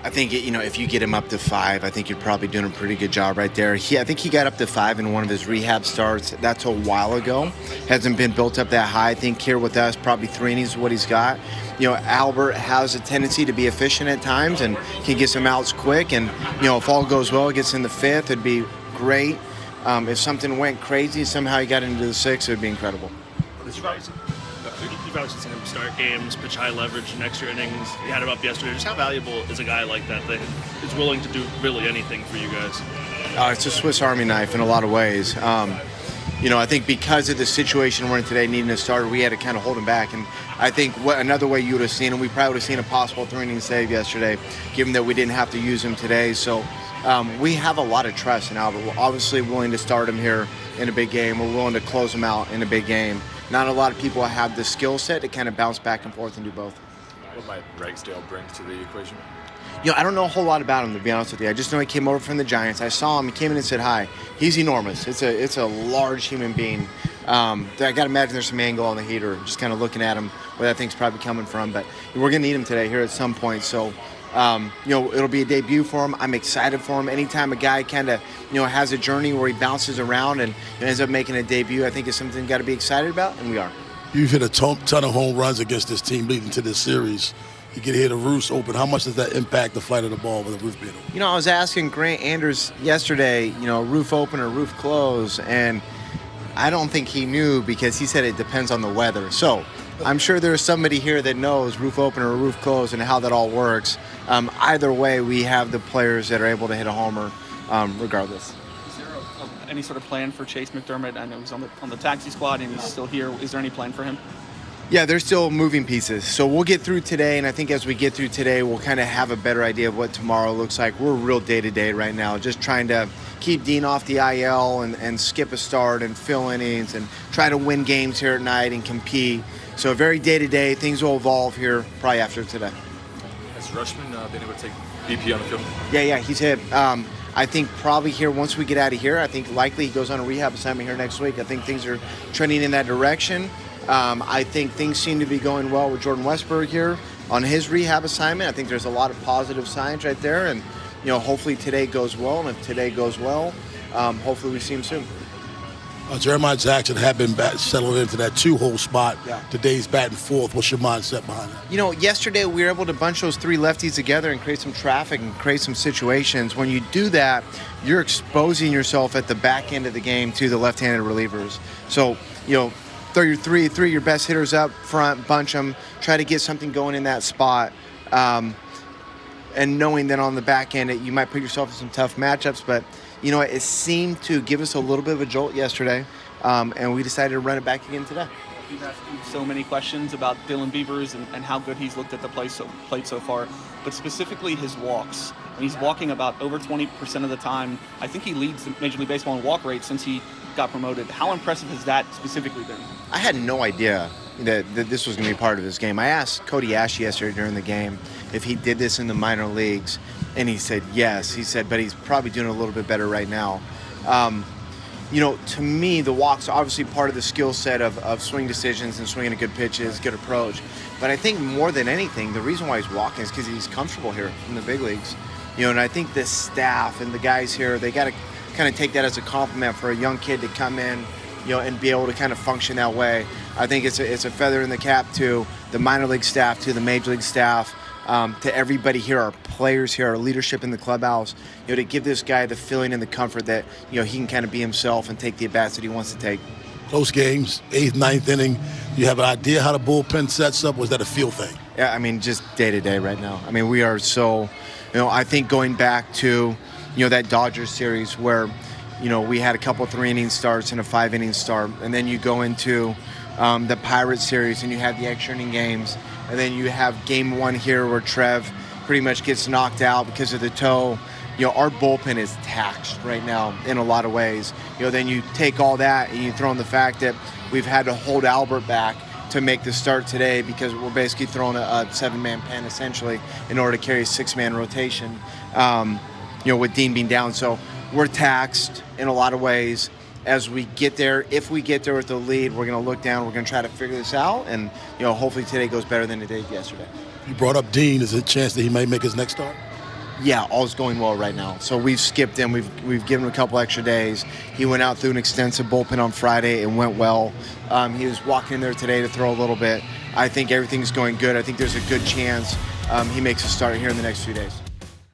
I think, if you get him up to 5, I think you're probably doing a pretty good job right there. I think he got up to 5 in one of his rehab starts. That's a while ago. Hasn't been built up that high. I think here with us, probably 3 innings is what he's got. Albert has a tendency to be efficient at times and can get some outs quick. And, if all goes well, gets in the 5th, it'd be great. If something went crazy, somehow he got into the 6th, it would be incredible. You've obviously seen him start games, pitch high leverage in extra innings. You had him up yesterday. Just how valuable is a guy like that is willing to do really anything for you guys? It's a Swiss Army knife in a lot of ways. I think because of the situation we're in today, needing a starter, we had to kind of hold him back. And I think another way you would have seen him, we probably would have seen a possible 3-inning save yesterday, given that we didn't have to use him today. So we have a lot of trust in Albert. We're obviously willing to start him here in a big game. We're willing to close him out in a big game. Not a lot of people have the skill set to kind of bounce back and forth and do both. What might Ragsdale bring to the equation? I don't know a whole lot about him, to be honest with you. I just know he came over from the Giants. I saw him. He came in and said hi. He's enormous. It's a large human being. I got to imagine there's some angle on the heater, just kind of looking at him, where that thing's probably coming from. But we're going to need him today here at some point. So, it'll be a debut for him. I'm excited for him. Anytime a guy kind of, has a journey where he bounces around and ends up making a debut, I think it's something got to be excited about, and we are. You've hit a ton of home runs against this team leading to this series. You get hit a roost open. How much does that impact the flight of the ball with a roof being open? I was asking Grant Anders yesterday, roof open or roof close, and I don't think he knew because he said it depends on the weather. So I'm sure there's somebody here that knows roof open or roof close and how that all works. Either way, we have the players that are able to hit a homer regardless. Is there any sort of plan for Chase McDermott? I know he's on the taxi squad and he's still here. Is there any plan for him? Yeah, there's still moving pieces. So we'll get through today, and I think as we get through today, we'll kind of have a better idea of what tomorrow looks like. We're real day-to-day right now, just trying to keep Dean off the IL and skip a start and fill innings and try to win games here at night and compete. So very day-to-day. Things will evolve here probably after today. Has Rushman been able to take BP on the field? Yeah, he's hit. I think probably here, once we get out of here, I think likely he goes on a rehab assignment here next week. I think things are trending in that direction. I think things seem to be going well with Jordan Westberg here on his rehab assignment. I think there's a lot of positive signs right there, and hopefully today goes well. And if today goes well, hopefully we see him soon. Jeremiah Jackson had been settled into that 2-hole spot. Yeah. Today's batting 4th. What's your mindset behind that? Yesterday we were able to bunch those 3 lefties together and create some traffic and create some situations. When you do that, you're exposing yourself at the back end of the game to the left-handed relievers. So, throw your three of your best hitters up front, bunch them, try to get something going in that spot. And knowing that on the back end, you might put yourself in some tough matchups, but it seemed to give us a little bit of a jolt yesterday, and we decided to run it back again today. We've asked you so many questions about Dylan Beavers and how good he's looked at the plate so far, but specifically his walks. And he's walking about over 20% of the time. I think he leads the Major League Baseball in walk rate since he got promoted. How impressive has that specifically been? I had no idea that this was going to be part of his game. I asked Cody Ash yesterday during the game if he did this in the minor leagues, and he said yes. He said, but he's probably doing a little bit better right now. To me, the walks are obviously part of the skill set of swing decisions and swinging a good pitches, good approach. But I think more than anything, the reason why he's walking is because he's comfortable here in the big leagues. And I think the staff and the guys here, they got to kind of take that as a compliment for a young kid to come in, and be able to kind of function that way. I think it's a feather in the cap to the minor league staff, to the major league staff, to everybody here, our players here, our leadership in the clubhouse, to give this guy the feeling and the comfort that, he can kind of be himself and take the at-bats that he wants to take. Close games, 8th, 9th inning. Do you have an idea how the bullpen sets up? Was that a feel thing? Yeah, just day-to-day right now. We are so, I think going back to, that Dodgers series where, we had a couple 3-inning starts and a 5-inning start, and then you go into the Pirates series and you have the extra inning games, and then you have game 1 here where Trev pretty much gets knocked out because of the toe. Our bullpen is taxed right now in a lot of ways. Then you take all that and you throw in the fact that we've had to hold Albert back to make the start today because we're basically throwing a 7-man pen essentially in order to carry a 6-man rotation, with Dean being down. So we're taxed in a lot of ways. As we get there, if we get there with the lead, we're going to look down, we're going to try to figure this out, and hopefully today goes better than it did yesterday. You brought up Dean. Is there a chance that he may make his next start? Yeah, all's going well right now. So we've skipped him. We've given him a couple extra days. He went out through an extensive bullpen on Friday and went well. He was walking in there today to throw a little bit. I think everything's going good. I think there's a good chance he makes a start here in the next few days.